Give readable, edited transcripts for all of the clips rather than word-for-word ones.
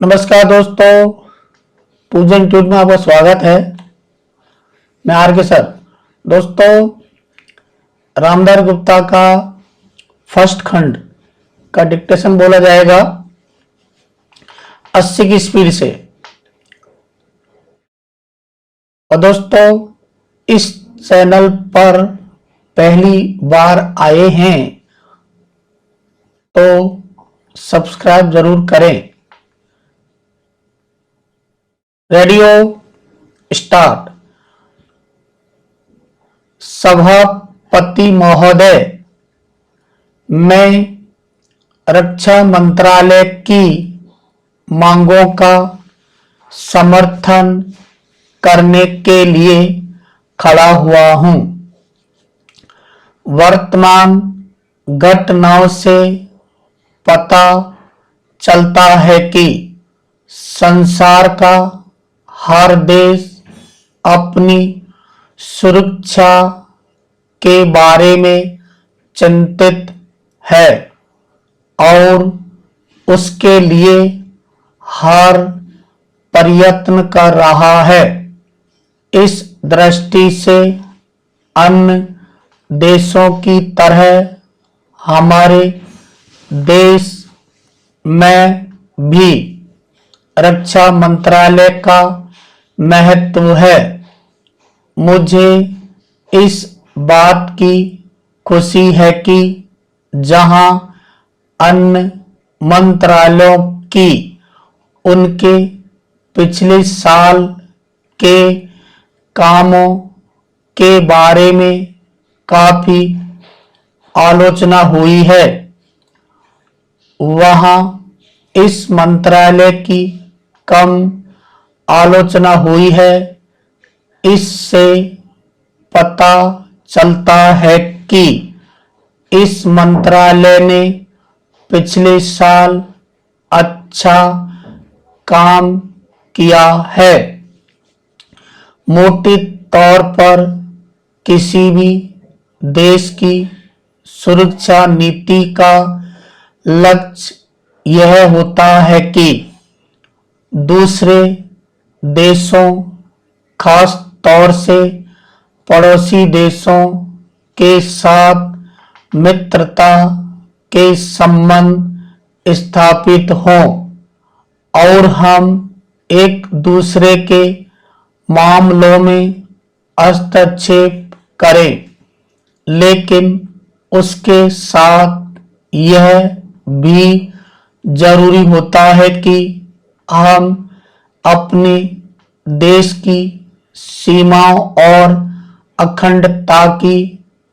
नमस्कार दोस्तों, पूजन ट्यूब में आपका स्वागत है। मैं आर के सर। दोस्तों, रामदास गुप्ता का फर्स्ट खंड का डिक्टेशन बोला जाएगा 80 की स्पीड से। और दोस्तों, इस चैनल पर पहली बार आए हैं तो सब्सक्राइब जरूर करें। Radio start. सभापति महोदय, मैं रक्षा मंत्रालय की मांगों का समर्थन करने के लिए खड़ा हुआ हूं। वर्तमान घटनाओं से पता चलता है कि संसार का हर देश अपनी सुरक्षा के बारे में चिंतित है और उसके लिए हर प्रयत्न कर रहा है। इस दृष्टि से अन्य देशों की तरह हमारे देश में भी रक्षा मंत्रालय का महत्व है। मुझे इस बात की खुशी है कि जहां अन्य मंत्रालयों की उनके पिछले साल के कामों के बारे में काफी आलोचना हुई है, वहां इस मंत्रालय की कम आलोचना हुई है। इससे पता चलता है कि इस मंत्रालय ने पिछले साल अच्छा काम किया है। मोटे तौर पर किसी भी देश की सुरक्षा नीति का लक्ष्य यह होता है कि दूसरे देशों, खास तौर से पड़ोसी देशों के साथ मित्रता के संबंध स्थापित हों और हम एक दूसरे के मामलों में हस्तक्षेप करें, लेकिन उसके साथ यह भी जरूरी होता है कि हम अपने देश की सीमाओं और अखंडता की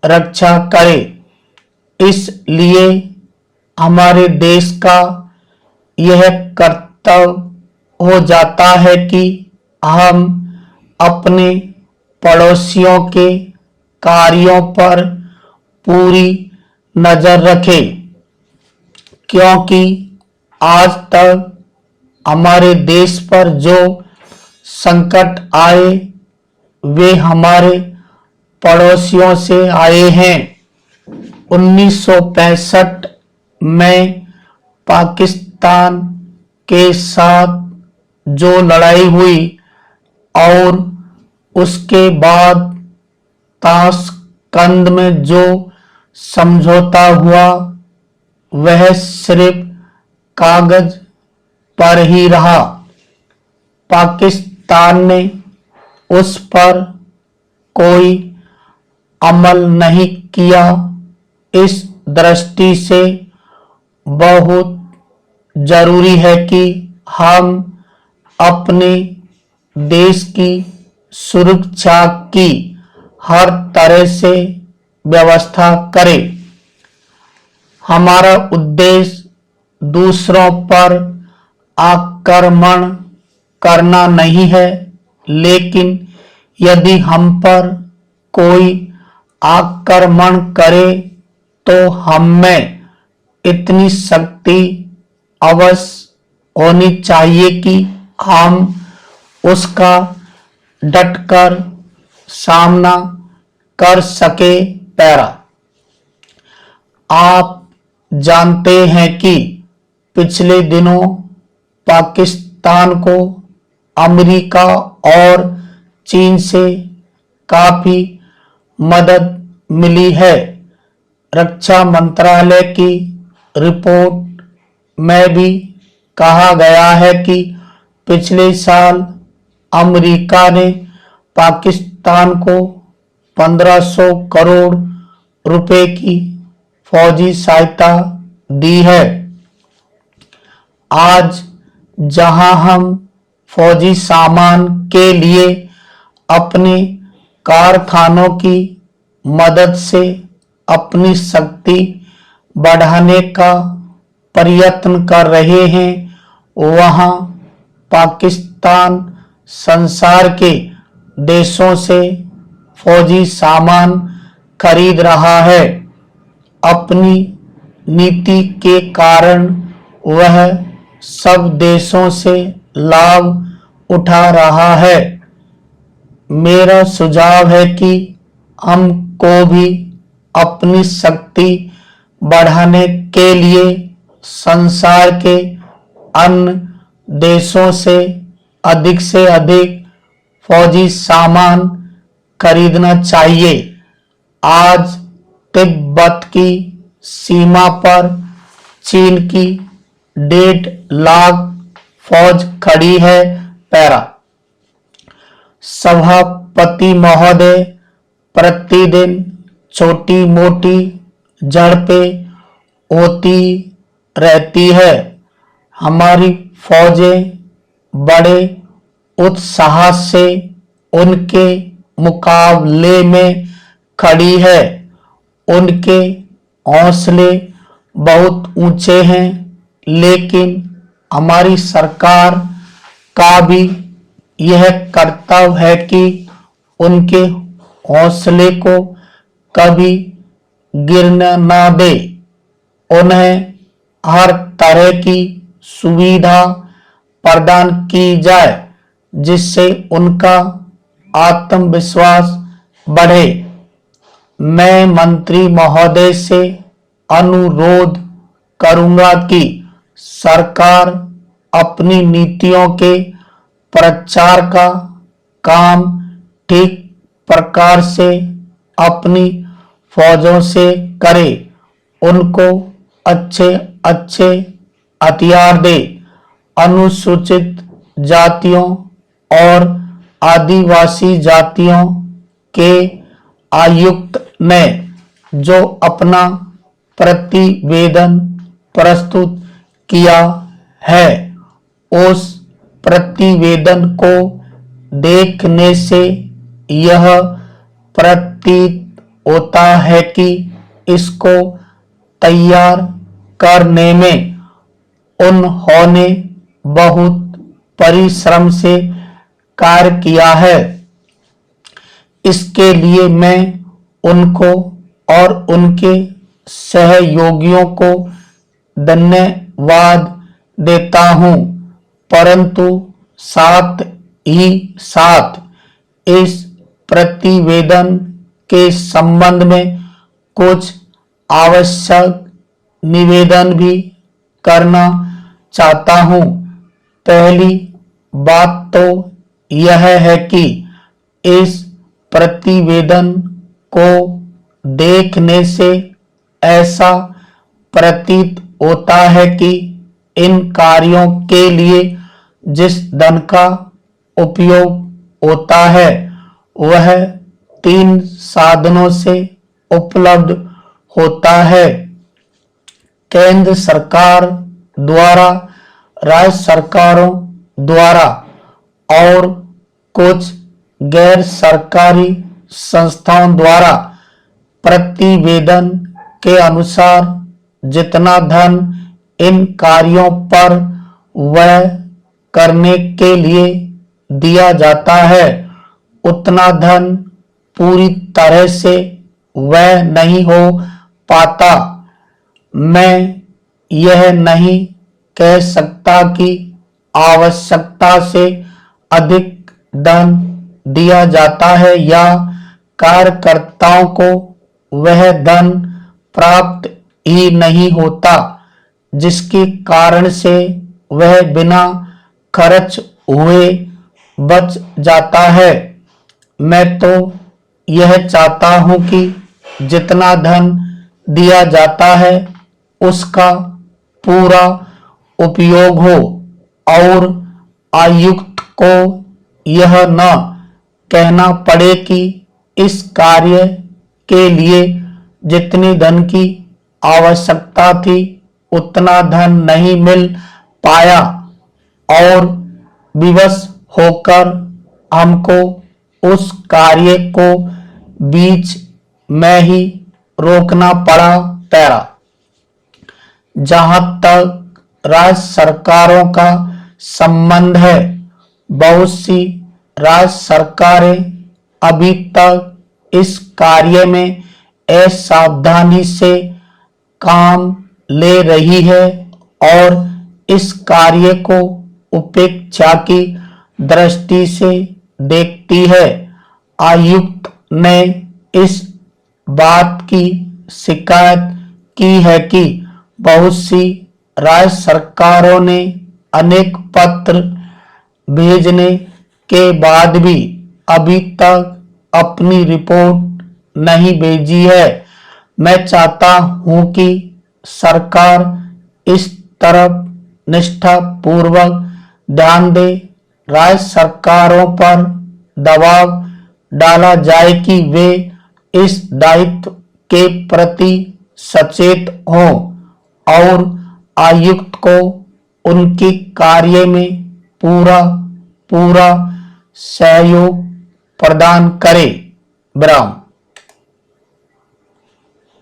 रक्षा करें। इसलिए हमारे देश का यह कर्तव्य हो जाता है कि हम अपने पड़ोसियों के कार्यों पर पूरी नजर रखें, क्योंकि आज तक हमारे देश पर जो संकट आए वे हमारे पड़ोसियों से आए हैं। 1965 में पाकिस्तान के साथ जो लड़ाई हुई और उसके बाद ताशकंद में जो समझौता हुआ, वह सिर्फ कागज पर ही रहा। पाकिस्तान ने उस पर कोई अमल नहीं किया। इस दृष्टि से बहुत जरूरी है कि हम अपने देश की सुरक्षा की हर तरह से व्यवस्था करें। हमारा उद्देश्य दूसरों पर आक्रमण करना नहीं है, लेकिन यदि हम पर कोई आक्रमण करे तो हम में इतनी शक्ति अवश्य होनी चाहिए कि हम उसका डटकर सामना कर सके। पैरा, आप जानते हैं कि पिछले दिनों पाकिस्तान को अमेरिका और चीन से काफी मदद मिली है। रक्षा मंत्रालय की रिपोर्ट में भी कहा गया है कि पिछले साल अमेरिका ने पाकिस्तान को 1500 करोड़ रुपए की फौजी सहायता दी है। आज जहां हम फौजी सामान के लिए अपने कारखानों की मदद से अपनी शक्ति बढ़ाने का प्रयत्न कर रहे हैं, वहां पाकिस्तान संसार के देशों से फौजी सामान खरीद रहा है। अपनी नीति के कारण वह सब देशों से लाभ उठा रहा है। मेरा सुझाव है कि हमको भी अपनी शक्ति बढ़ाने के लिए संसार के अन्य देशों से अधिक फौजी सामान खरीदना चाहिए। आज तिब्बत की सीमा पर चीन की 1.5 लाख फौज खड़ी है। पैरा सभापति महोदय, प्रतिदिन छोटी मोटी झड़पें होती रहती है। हमारी फौजें बड़े उत्साह से उनके मुकाबले में खड़ी है। उनके हौसले बहुत ऊंचे हैं, लेकिन हमारी सरकार का भी यह कर्तव्य है कि उनके हौसले को कभी गिरने न दे। उन्हें हर तरह की सुविधा प्रदान की जाए जिससे उनका आत्मविश्वास बढ़े। मैं मंत्री महोदय से अनुरोध करूंगा कि सरकार अपनी नीतियों के प्रचार का काम ठीक प्रकार से अपनी फौजों से करे। उनको अच्छे हथियार दे। अनुसूचित जातियों और आदिवासी जातियों के आयुक्त ने जो अपना प्रतिवेदन प्रस्तुत किया है, उस प्रतिवेदन को देखने से यह प्रतीत होता है कि इसको तैयार करने में उन्होंने बहुत परिश्रम से कार्य किया है। इसके लिए मैं उनको और उनके सहयोगियों को धन्यवाद देता हूं, परंतु साथ ही साथ इस प्रतिवेदन के संबंध में कुछ आवश्यक निवेदन भी करना चाहता हूं। पहली बात तो यह है कि इस प्रतिवेदन को देखने से ऐसा प्रतीत होता है कि इन कार्यों के लिए जिस धन का उपयोग होता है वह 3 साधनों से उपलब्ध होता है। केंद्र सरकार द्वारा, राज्य सरकारों द्वारा और कुछ गैर सरकारी संस्थाओं द्वारा प्रतिवेदन के अनुसार जितना धन इन कार्यों पर व्यय करने के लिए दिया जाता है, उतना धन पूरी तरह से व्यय नहीं हो पाता। मैं यह नहीं कह सकता कि आवश्यकता से अधिक धन दिया जाता है या कार्यकर्ताओं को वह धन प्राप्त ही नहीं होता, जिसके कारण से वह बिना खर्च हुए बच जाता है। मैं तो यह चाहता हूं कि जितना धन दिया जाता है उसका पूरा उपयोग हो और आयुक्त को यह न कहना पड़े कि इस कार्य के लिए जितनी धन की आवश्यकता थी उतना धन नहीं मिल पाया और विवश होकर हमको उस कार्य को बीच में ही रोकना पड़ा। पैरा। जहां तक राज्य सरकारों का संबंध है, बहुत सी राज्य सरकारें अभी तक इस कार्य में असावधानी से काम ले रही है और इस कार्य को उपेक्षा की दृष्टि से देखती है। आयुक्त ने इस बात की शिकायत की है कि बहुत सी राज्य सरकारों ने अनेक पत्र भेजने के बाद भी अभी तक अपनी रिपोर्ट नहीं भेजी है। मैं चाहता हूं कि सरकार इस तरफ निष्ठापूर्वक ध्यान दे। राज्य सरकारों पर दबाव डाला जाए कि वे इस दायित्व के प्रति सचेत हों और आयुक्त को उनके कार्य में पूरा सहयोग प्रदान करें। विराम।